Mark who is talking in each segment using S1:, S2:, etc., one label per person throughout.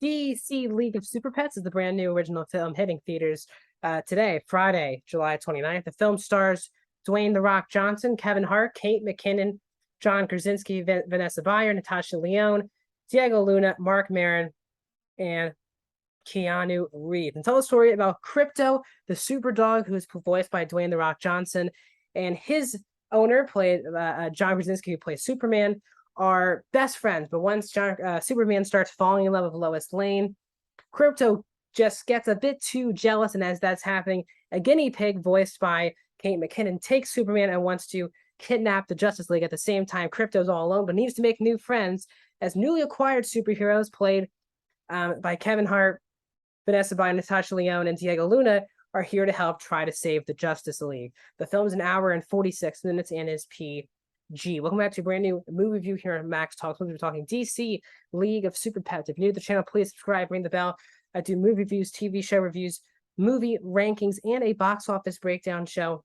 S1: DC League of Super Pets is the brand new original film hitting theaters today, Friday, July 29th. The film stars Dwayne "The Rock" Johnson, Kevin Hart, Kate McKinnon, John Krasinski, Vanessa Bayer, Natasha Lyonne, Diego Luna, Mark Maron, and Keanu Reeves. And tell a story about Crypto, the super dog who is voiced by Dwayne "The Rock" Johnson, and his owner, played John Krasinski, who plays Superman, are best friends. But once Superman starts falling in love with Lois Lane, Crypto just gets a bit too jealous, and as that's happening, a guinea pig voiced by Kate McKinnon takes Superman and wants to kidnap the Justice League. At the same time, Crypto's all alone, but needs to make new friends as newly acquired superheroes played by Kevin Hart, Vanessa by Natasha Lyonne, and Diego Luna are here to help try to save the Justice League. The film's an hour and 46 minutes and is PG. Welcome back to a brand new movie review here on Max Talks. We're talking DC League of Super Pets. If you're new to the channel, please subscribe, ring the bell. I do movie reviews, TV show reviews, movie rankings, and a box office breakdown show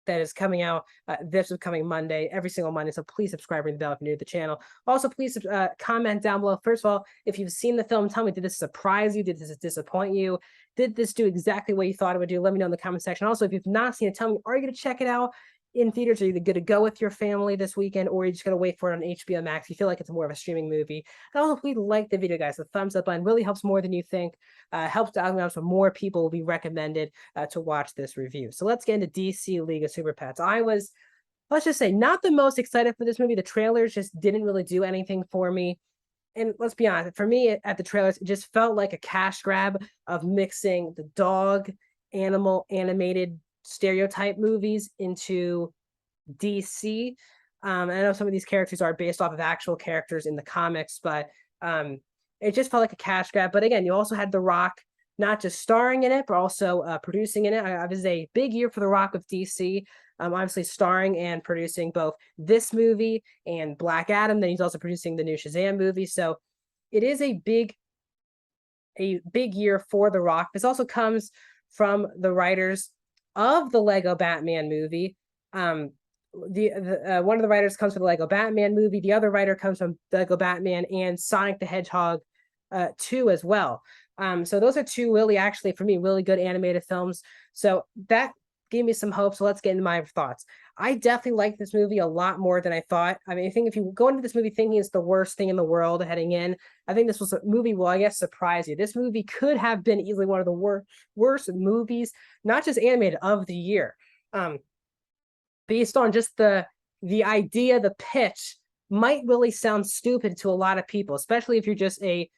S1: that is coming out this coming Monday, every single Monday. So please subscribe, ring the bell if you're new to the channel. Also, please comment down below. First of all, if you've seen the film, tell me, did this surprise you? Did this disappoint you? Did this do exactly what you thought it would do? Let me know in the comment section. Also, if you've not seen it, tell me, are you going to check it out in theaters? Are you going to go with your family this weekend, or are you just going to wait for it on HBO Max? You feel like it's more of a streaming movie. And also, please like the video, guys. The thumbs up button really helps more than you think. Helps to out so more people will be recommended to watch this review. So let's get into DC League of Super Pets. I was, let's just say, not the most excited for this movie. The trailers just didn't really do anything for me. And let's be honest, for me, at the trailers, it just felt like a cash grab of mixing the dog, animal, animated stereotype movies into DC. I know some of these characters are based off of actual characters in the comics, but it just felt like a cash grab. But again, you also had The Rock not just starring in it, but also producing in it. It was a big year for The Rock with DC. Obviously starring and producing both this movie and Black Adam. Then he's also producing the new Shazam movie. So it is a big year for The Rock. This also comes from the writers of the Lego Batman movie. One of the writers comes from the Lego Batman movie. The other writer comes from Lego Batman and Sonic the Hedgehog 2 as well. So those are two really, actually, for me, really good animated films. So that gave me some hope. So let's get into my thoughts. I definitely like this movie a lot more than I thought. I mean, I think if you go into this movie thinking it's the worst thing in the world heading in, I think this was a movie will, I guess, surprise you. This movie could have been easily one of the worst movies, not just animated, of the year. Based on just the idea, the pitch might really sound stupid to a lot of people, especially if you're just a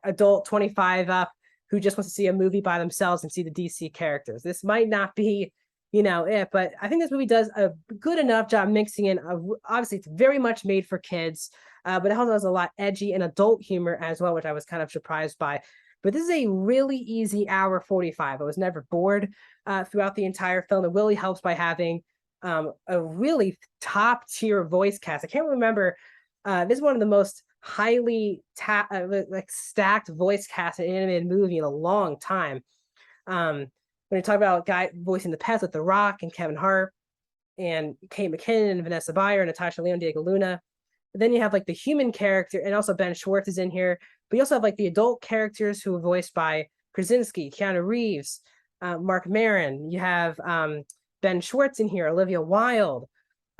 S1: adult 25 up who just wants to see a movie by themselves and see the DC characters. This might not be, it, but I think this movie does a good enough job mixing in. Obviously, it's very much made for kids, but it also has a lot edgy and adult humor as well, which I was kind of surprised by. But this is a really easy hour 45. I was never bored throughout the entire film. It really helps by having a really top tier voice cast. I can't remember. This is one of the most highly stacked voice cast in an animated movie in a long time. When you talk about guy voicing the pets with The Rock and Kevin Hart and Kate McKinnon and Vanessa Bayer and Natasha Lyonne, Diego Luna. But then you have like the human character, and also Ben Schwartz is in here. But you also have like the adult characters who are voiced by Krasinski, Keanu Reeves, Mark Maron. You have Ben Schwartz in here, Olivia Wilde.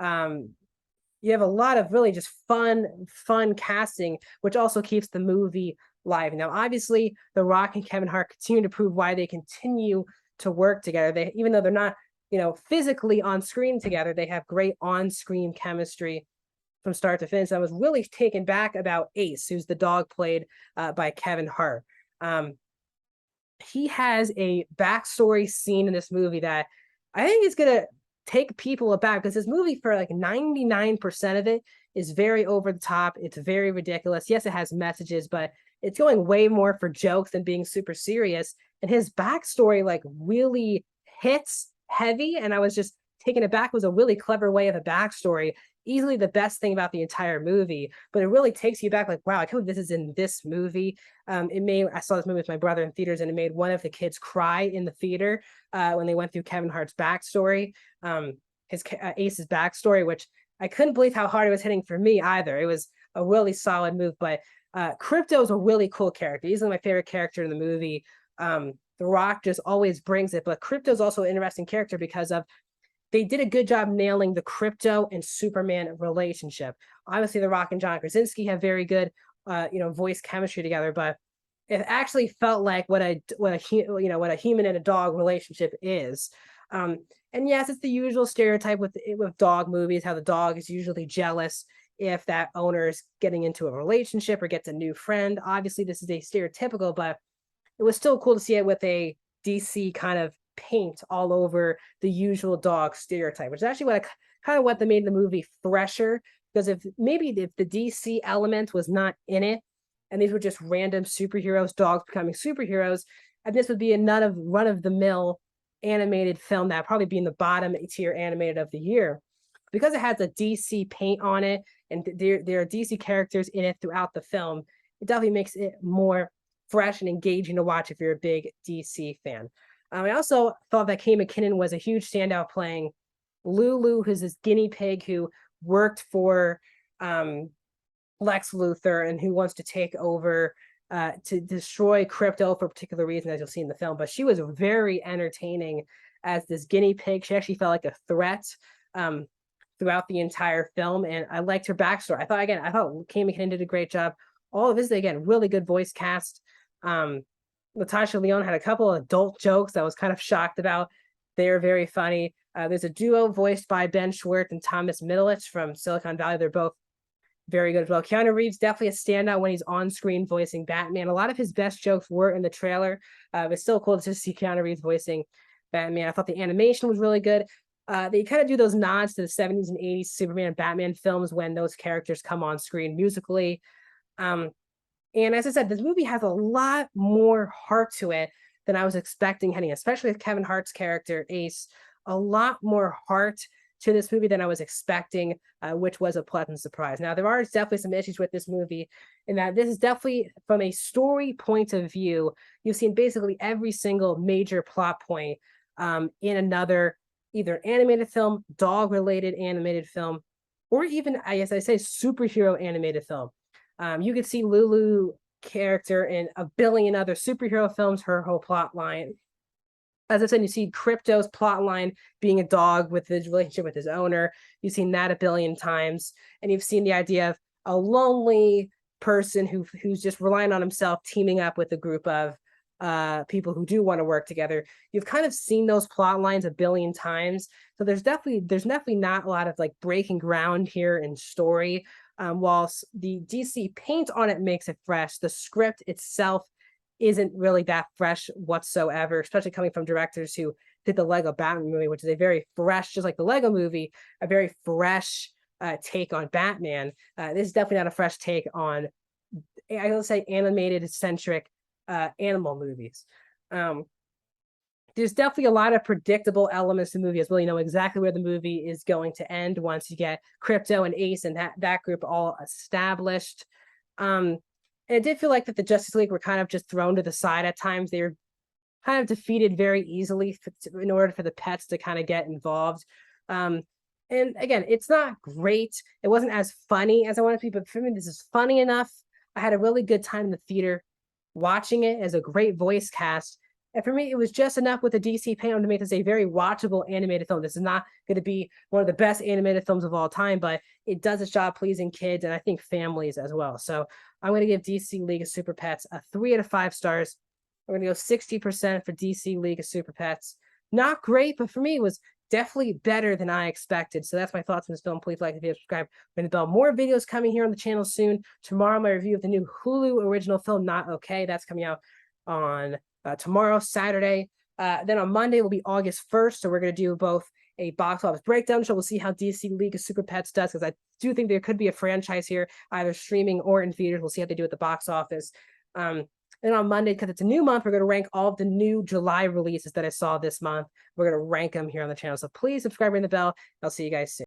S1: You have a lot of really just fun casting, which also keeps the movie live. Now, obviously, The Rock and Kevin Hart continue to prove why they continue to work together. They, even though they're not, physically on screen together, they have great on-screen chemistry from start to finish. I was really taken back about Ace, who's the dog played by Kevin Hart. He has a backstory scene in this movie that I think is going to take people aback, because this movie, for like 99% of it, is very over the top. It's very ridiculous. Yes, it has messages, but it's going way more for jokes than being super serious. And his backstory like really hits heavy, and I was just taken aback. It was a really clever way of a backstory. Easily the best thing about the entire movie, but it really takes you back. Like, wow, I can't believe this is in this movie. I saw this movie with my brother in theaters, and it made one of the kids cry in the theater when they went through Kevin Hart's backstory, Ace's backstory, which I couldn't believe how hard it was hitting for me either. It was a really solid move, but Crypto is a really cool character. He's my favorite character in the movie. The Rock just always brings it, but Crypto is also an interesting character because of they did a good job nailing the Crypto and Superman relationship. Obviously, The Rock and John Krasinski have very good, voice chemistry together, but it actually felt like what a human and a dog relationship is. Um, and yes, it's the usual stereotype with dog movies, how the dog is usually jealous if that owner is getting into a relationship or gets a new friend. Obviously, this is a stereotypical, but it was still cool to see it with a DC kind of paint all over the usual dog stereotype, which is actually kind of what made the movie fresher. Because if the DC element was not in it, and these were just random superheroes, dogs becoming superheroes, and this would be a run of the mill animated film that would probably be in the bottom tier animated of the year. Because it has a DC paint on it, and there are DC characters in it throughout the film, it definitely makes it more fresh and engaging to watch if you're a big DC fan. I also thought that Kate McKinnon was a huge standout playing Lulu, who's this guinea pig who worked for Lex Luthor and who wants to take over to destroy Crypto for a particular reason, as you'll see in the film. But she was very entertaining as this guinea pig. She actually felt like a threat throughout the entire film, and I liked her backstory. I thought Kate McKinnon did a great job. All of this, again, really good voice cast. Natasha Lyonne had a couple of adult jokes that I was kind of shocked about. They are very funny. There's a duo voiced by Ben Schwartz and Thomas Middleditch from Silicon Valley. They're both very good as well. Keanu Reeves definitely a standout when he's on screen voicing Batman. A lot of his best jokes were in the trailer. It's still cool to just see Keanu Reeves voicing Batman. I thought the animation was really good. They kind of do those nods to the 70s and 80s Superman and Batman films when those characters come on screen musically. And as I said, this movie has a lot more heart to it than I was expecting heading, especially with Kevin Hart's character, Ace. A lot more heart to this movie than I was expecting, which was a pleasant surprise. Now, there are definitely some issues with this movie in that this is definitely, from a story point of view, you've seen basically every single major plot point in another either animated film, dog-related animated film, or even, as I say, superhero animated film. You could see Lulu character in a billion other superhero films, her whole plot line. As I said, you see Crypto's plot line being a dog with his relationship with his owner. You've seen that a billion times. And you've seen the idea of a lonely person who's just relying on himself, teaming up with a group of people who do want to work together. You've kind of seen those plot lines a billion times. So there's definitely not a lot of like breaking ground here in story. Whilst the DC paint on it makes it fresh, the script itself isn't really that fresh whatsoever, especially coming from directors who did the Lego Batman movie, which is a very fresh, just like the Lego movie, a very fresh take on Batman. This is definitely not a fresh take on, I will say, animated centric animal movies. There's definitely a lot of predictable elements to the movie as well. You know exactly where the movie is going to end once you get Crypto and Ace and that group all established. And it did feel like that the Justice League were kind of just thrown to the side at times. They were kind of defeated very easily in order for the pets to kind of get involved. And again, it's not great. It wasn't as funny as I wanted to be, but for me, this is funny enough. I had a really good time in the theater watching it, as a great voice cast. And for me, it was just enough with the DC paint to make this a very watchable animated film. This is not going to be one of the best animated films of all time, but it does its job pleasing kids and I think families as well. So I'm going to give DC League of Super Pets a 3 out of 5 stars. We're going to go 60% for DC League of Super Pets. Not great, but for me, it was definitely better than I expected. So that's my thoughts on this film. Please like the video, subscribe. We're going to build more videos coming here on the channel soon. Tomorrow, my review of the new Hulu original film, Not Okay. That's coming out on tomorrow, Saturday. Then on Monday will be August 1st. So we're going to do both a box office breakdown show. We'll see how DC League of Super Pets does, because I do think there could be a franchise here, either streaming or in theaters. We'll see how they do at the box office. And on Monday, because it's a new month, we're going to rank all of the new July releases that I saw this month. We're going to rank them here on the channel. So please subscribe, ring the bell. I'll see you guys soon.